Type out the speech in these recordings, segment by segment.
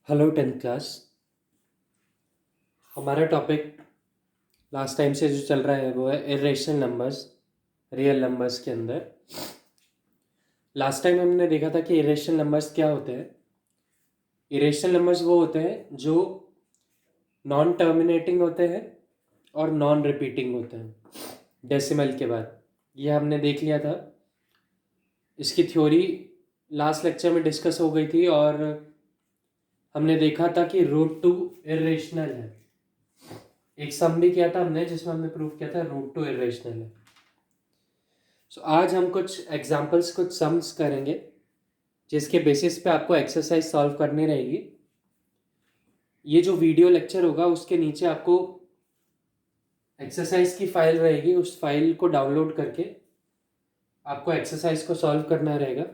Hello tenth class. हमारा topic last time से जो चल रहा है वो है इरेशनल नंबर्स रियल नंबर्स के अंदर। लास्ट टाइम हमने देखा था कि इरेशनल नंबर्स क्या होते हैं। इरेशनल नंबर्स वो होते हैं जो नॉन टर्मिनेटिंग होते हैं और नॉन रिपीटिंग होते हैं डेसिमल के बाद। ये हमने देख लिया था। इसकी थ्योरी लास्ट लेक्चर में डिस्कस हो गई थी और हमने देखा था कि रूट टू इरेशनल है। एक सम भी किया था हमने जिसमें हमने प्रूव किया था रूट टू इरेशनल है। सो आज हम कुछ एग्जांपल्स कुछ सम्स करेंगे जिसके बेसिस पे आपको एक्सरसाइज सॉल्व करनी रहेगी। ये जो वीडियो लेक्चर होगा उसके नीचे आपको एक्सरसाइज की फाइल रहेगी, उस फाइल को डाउनलोड करके आपको एक्सरसाइज को सॉल्व करना रहेगा।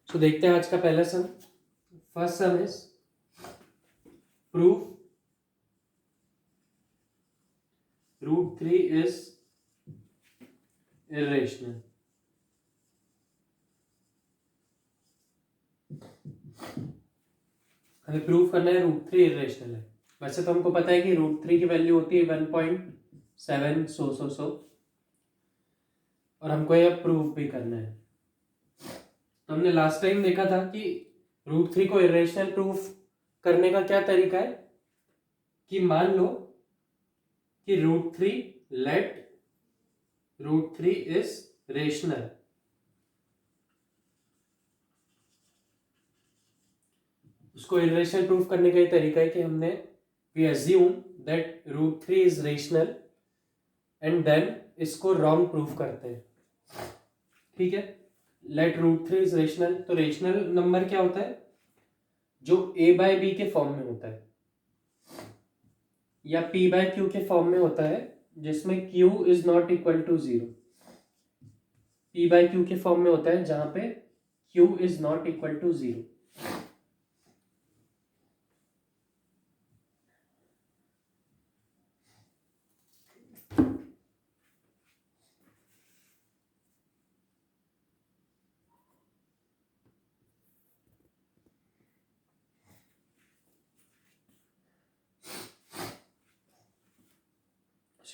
सो देखते हैं आज का पहला sum. First sum is proof root 3 is irrational. हमें प्रूफ करना है रूट 3 इरेशनल है। वैसे तो हमको पता है कि रूट 3 की वैल्यू होती है 1.7 सो और हमको यह प्रूफ भी करना है। तो हमने लास्ट टाइम देखा था कि रूट 3 को इरेशनल प्रूफ करने का क्या तरीका है कि मान लो कि लेट रूट 3 इज रेशनल। उसको इरेशनल प्रूफ करने का ये तरीका है कि हमने we assume that root 3 is rational and then इसको रॉन्ग प्रूफ करते हैं। ठीक है, लेट रूट 3 इज रेशनल। तो रेशनल नंबर क्या होता है? जो a बाय बी के फॉर्म में होता है या p बाय क्यू के फॉर्म में होता है, जिसमें q is not equal to 0। p by q के फॉर्म में होता है जहां पे q is not equal to 0।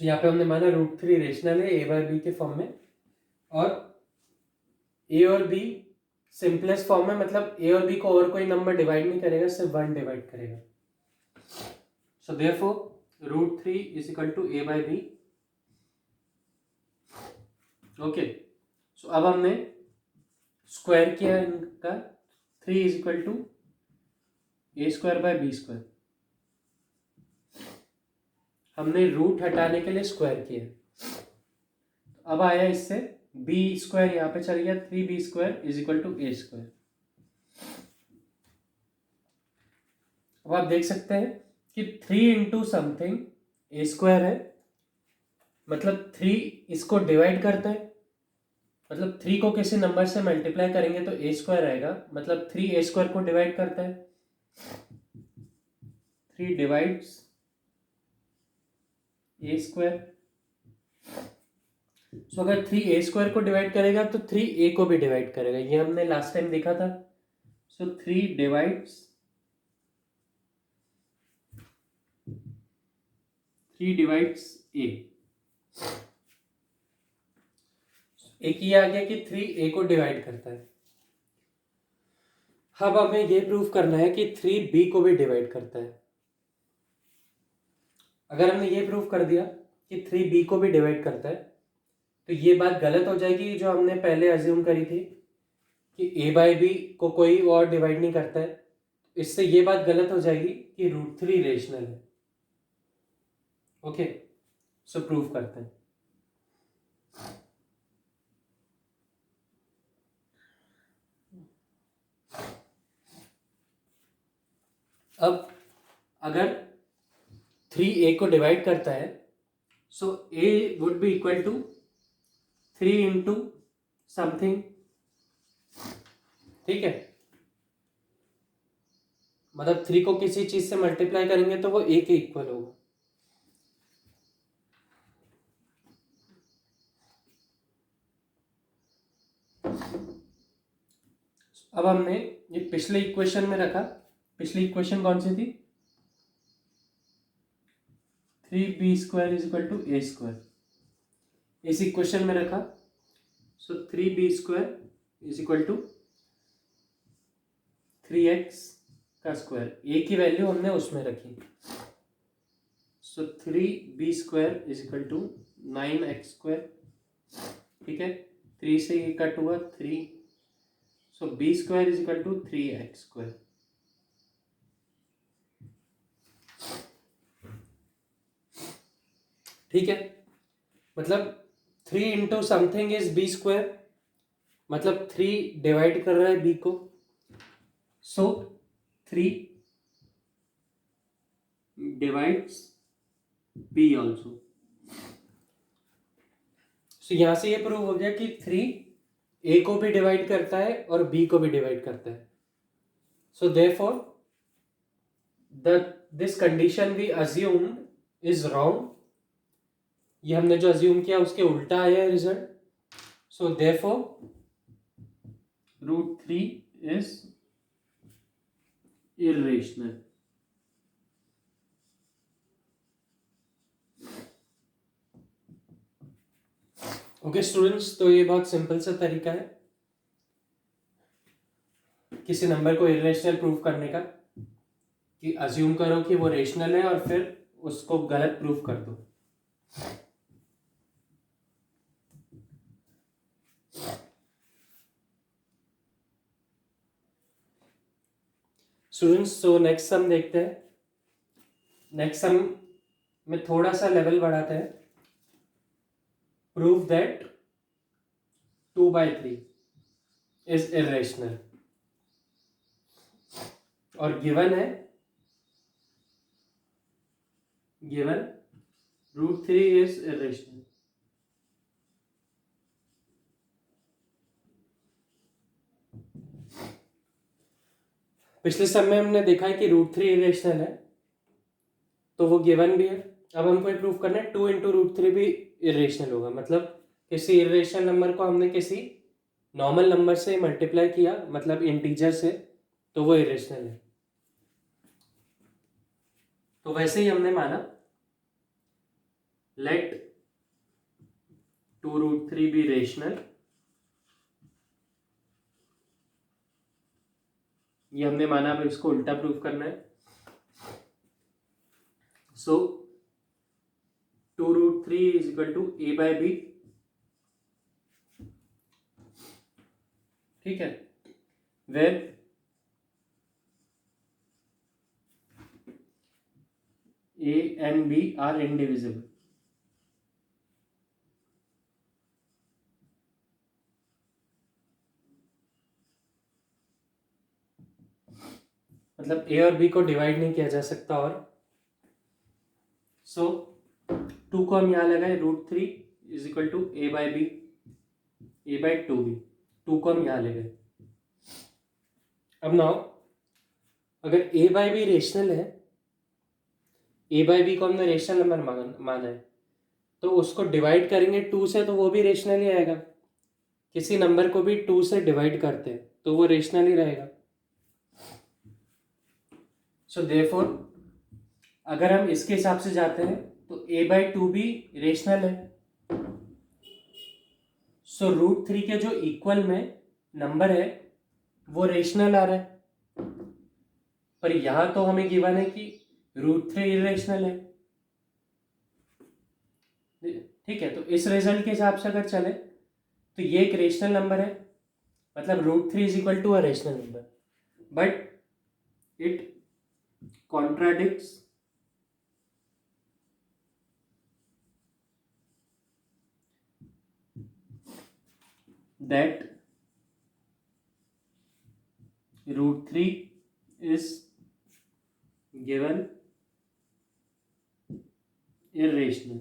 यहाँ पे हमने माना रूट 3 रेशनल है a बाय बी के फॉर्म में, और a और b सिंपलेस्ट फॉर्म में, मतलब a और b को और कोई नंबर डिवाइड नहीं करेगा, सिर्फ 1 डिवाइड करेगा। So therefore root 3 is equal to a by B. Okay, so अब हमने स्क्वायर किया इनका। 3 is equal to A square by B square. हमने रूट हटाने के लिए स्क्वायर किया। अब आया इससे बी स्क्वायर यहाँ पे चल गया, 3b square is equal to A square. अब आप देख सकते हैं कि 3 इंटू समथिंग ए स्क्वायर है, मतलब 3 इसको डिवाइड करता है, मतलब 3 को किसी नंबर से मल्टीप्लाई करेंगे तो ए स्क्वायर आएगा, मतलब 3 ए स्क्वायर को डिवाइड करता है। 3 डिवाइड्स ए स्क्वायर। सो अगर 3 ए स्क्वायर को डिवाइड करेगा तो 3 ए को भी डिवाइड करेगा, ये हमने लास्ट टाइम देखा था। सो 3 डिवाइड्स 3 डिवाइड्स ए। एक ही आ गया कि 3 ए को डिवाइड करता है। अब हमें ये प्रूव करना है कि 3 बी को भी डिवाइड करता है। अगर हमने ये प्रूव कर दिया कि 3 बी को भी डिवाइड करता है तो ये बात गलत हो जाएगी जो हमने पहले अज्यूम करी थी कि ए बाय बी को कोई और डिवाइड नहीं करता है। इससे ये बात गलत हो जाएगी कि रूट 3 रेशनल है। ओके, सो प्रूव करते हैं। अब अगर 3 ए को डिवाइड करता है so A would be equal to 3 into something. ठीक है, मतलब 3 को किसी चीज से मल्टीप्लाई करेंगे तो वो ए के इक्वल होगा। अब हमने ये पिछले इक्वेशन में रखा, पिछली इक्वेशन कौन सी थी, 3b² is equal to a², इस इक्वेशन में रखा। सो 3b² is equal to 3x का स्क्वायर, a की वैल्यू हमने उसमें रखी। सो 3b² is equal to 9x², ठीक है, 3 से ये कट हुआ 3, सो b² is equal to 3x²। ठीक है, मतलब 3 इंटू समथिंग इज b², मतलब 3 डिवाइड कर रहा है b को, सो 3 डिवाइड्स b ऑल्सो। सो यहां से ये प्रूव हो गया कि 3 a को भी डिवाइड करता है और b को भी डिवाइड करता है। So therefore this condition we assumed is wrong, ये हमने जो अज्यूम किया उसके उल्टा आया है result. So therefore √3 is irrational. Okay students, तो ये बहुत सिंपल सा तरीका है किसी नंबर को इर्रेशनल प्रूव करने का, कि अज्यूम करो कि वो रेशनल है और फिर उसको गलत प्रूव कर दो। स्टूडेंट्स, तो नेक्स्ट सम देखते हैं। नेक्स्ट सम में थोड़ा सा लेवल बढ़ाते हैं। प्रूव दैट 2/3 इज इर्रेशनल, और गिवन है, गिवन √3 इज इर्रेशनल। पिछले सम में हमने देखा है कि √3 इरेशनल है, तो वो गिवन भी है। अब हमको ये प्रूव करना है 2 इंटू √3 भी इरेशनल होगा, मतलब किसी इरेशनल नंबर को हमने किसी नॉर्मल नंबर से मल्टीप्लाई किया, मतलब इंटीजर से, तो वो इरेशनल है। तो वैसे ही हमने माना लेट 2√3 बी रेशनल, ये हमने माना, अब इसको उल्टा प्रूफ करना है। सो 2√3 इज इक्वल टू a/b, ठीक है, where a and b are indivisible. मतलब a और b को डिवाइड नहीं किया जा सकता, और सो 2 को हम यहां लगाए, √3 is equal to a/b, a/2b, 2 को हम यहां ले गए। अब नाउ अगर a/b रेशनल है, a/b को हमने रेशनल नंबर माना है, तो उसको डिवाइड करेंगे 2 से, तो वो भी रेशनल ही आएगा। किसी नंबर को भी 2 से डिवाइड करते हैं तो वो रेशनल ही रहेगा। सो देयरफॉर अगर हम इसके हिसाब से जाते हैं तो a/2 भी रेशनल है। सो √3 के जो इक्वल में नंबर है वो रेशनल आ रहा है, पर यहां तो हमें गिवन है कि √3 इरेशनल है। ठीक है, तो इस रिजल्ट के हिसाब से अगर चले तो ये एक रेशनल नंबर है, मतलब √3 is equal to a rational number, but it contradicts that √3 is given irrational।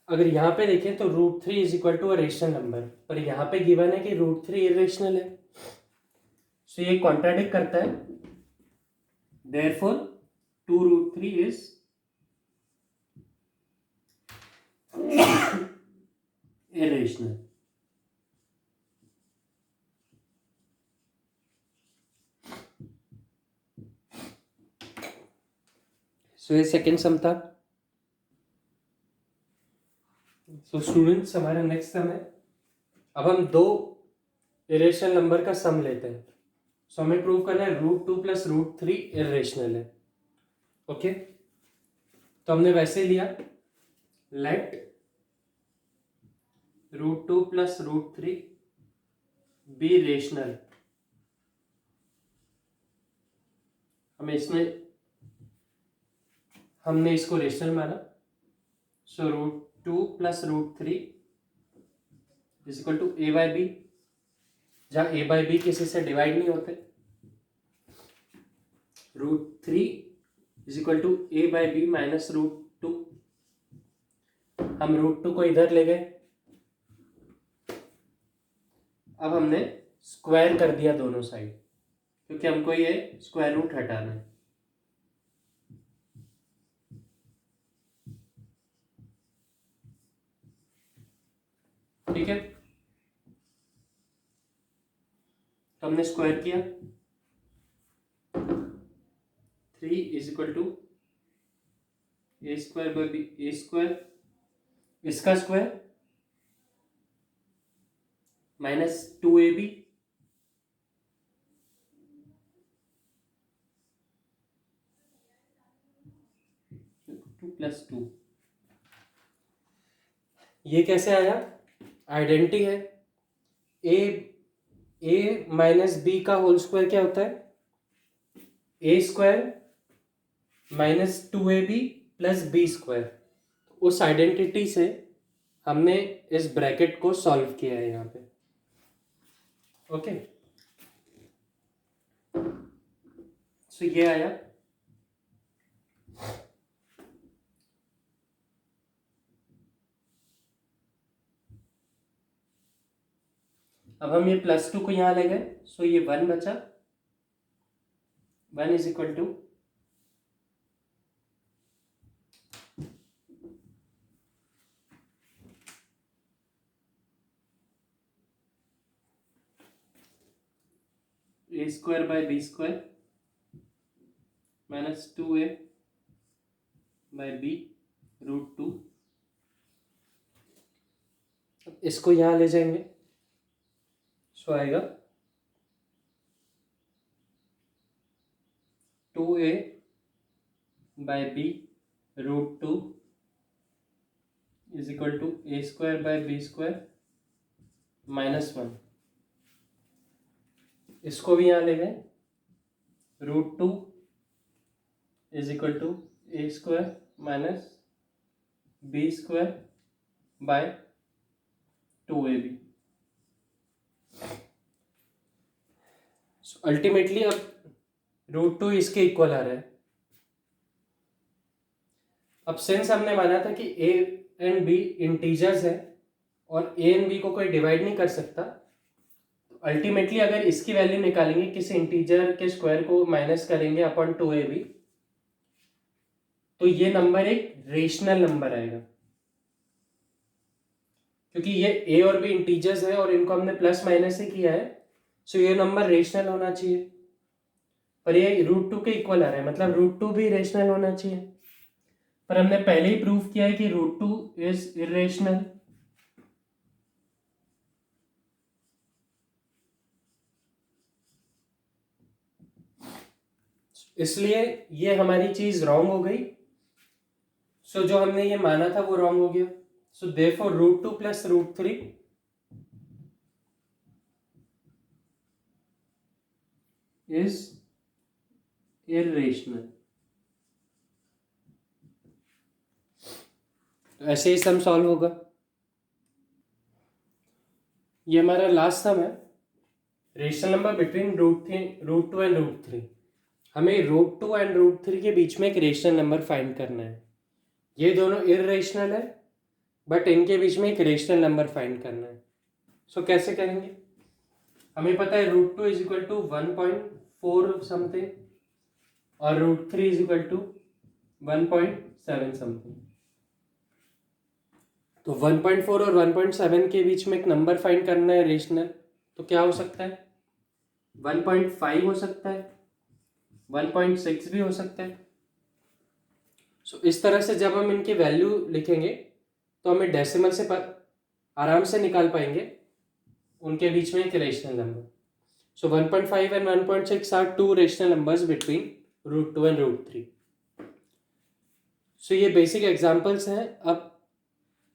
अगर यहाँ पे देखें तो √3 is equal to a rational number, पर यहाँ पे गिवन है कि √3 इरेशनल है, सो ये कॉन्ट्राडिक्ट करता है। Therefore 2√3 is irrational. सो ये सेकेंड सम था। सो स्टूडेंट्स हमारा नेक्स्ट सम है। अब हम दो इरेशनल नंबर का सम लेते हैं। सो हमें प्रूव करना है √2 + √3 इरेशनल है। ओके, तो हमने वैसे लिया, लेट √2 + √3 बी रेशनल। हमने इसको रेशनल माना। सो √2 + √3 = a/b, जहां a/b किसी से डिवाइड नहीं होते। √3 = a/b - √2। हम √2 को इधर ले गए। अब हमने स्क्वायर कर दिया दोनों साइड, क्योंकि हमको ये स्क्वायर रूट हटाना है। ठीक है, तो हमने स्क्वायर किया। 3 = a²/b² इसका स्क्वायर -2ab 2 + 2। ये कैसे आया? आइडेंटिटी है। a - b का होल स्क्वायर क्या होता है? a² - 2ab + b²। उस आइडेंटिटी से हमने इस ब्रैकेट को सॉल्व किया है यहाँ पे। ओके, सो ये आया। अब हम ये +2 को यहां ले गए, सो ये 1 बचा। 1 = a²/b² -2a/b √2। इसको यहां ले जाएंगे, सो आएगा 2a/b √2 = a²/b² -1। इसको भी यहां ले गए, √2 = a² - b² 2ab। अल्टीमेटली अब √2 इसके इक्वल आ रहा है। अब सिंस हमने माना था कि a एंड b इंटीजर्स है और a एंड b को कोई डिवाइड नहीं कर सकता, तो अल्टीमेटली अगर इसकी वैल्यू निकालेंगे, किसी इंटीजर के स्क्वायर को माइनस करेंगे अपॉन 2ab, तो ये नंबर एक रेशनल नंबर आएगा, क्योंकि ये a और b इंटीजर्स है और इनको हमने प्लस माइनस से किया है, सो ये नंबर रेशनल होना चाहिए। पर ये √2 के इक्वल आ रहा है, मतलब √2 भी रेशनल होना चाहिए। पर हमने पहले ही प्रूव किया है कि √2 इज इरेशनल। इसलिए ये हमारी चीज रॉन्ग हो गई। सो जो हमने ये माना था वो रॉन्ग हो गया। So therefore √2 + √3 is irrational. तो ऐसे ही सम सॉल्व होगा। ये हमारा लास्ट सम है, रेशनल नंबर बिटवीन √2 एंड √3। हमें √2 एंड √3 के बीच में एक रेशनल नंबर फाइंड करना है। ये दोनों इरेशनल है, बट इनके बीच में एक रेशनल नंबर फाइंड करना है। सो कैसे करेंगे? हमें पता है √2 = 1.4 समथिंग और √3 = 1.7 समथिंग। तो 1.4 और 1.7 के बीच में एक नंबर फाइंड करना है रेशनल, तो क्या हो सकता है? 1.5 हो सकता है, 1.6 भी हो सकता है। सो इस तरह से जब हम इनकी वैल्यू लिखेंगे तो हमें डेसिमल से आराम से निकाल पाएंगे उनके बीच में एक rational number. So 1.5 and 1.6 are two rational numbers between √2 and √3. सो ये बेसिक एग्जांपल्स हैं। अब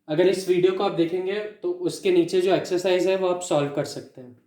अगर इस वीडियो को आप देखेंगे तो उसके नीचे जो एक्सरसाइज है वो आप सॉल्व कर सकते हैं।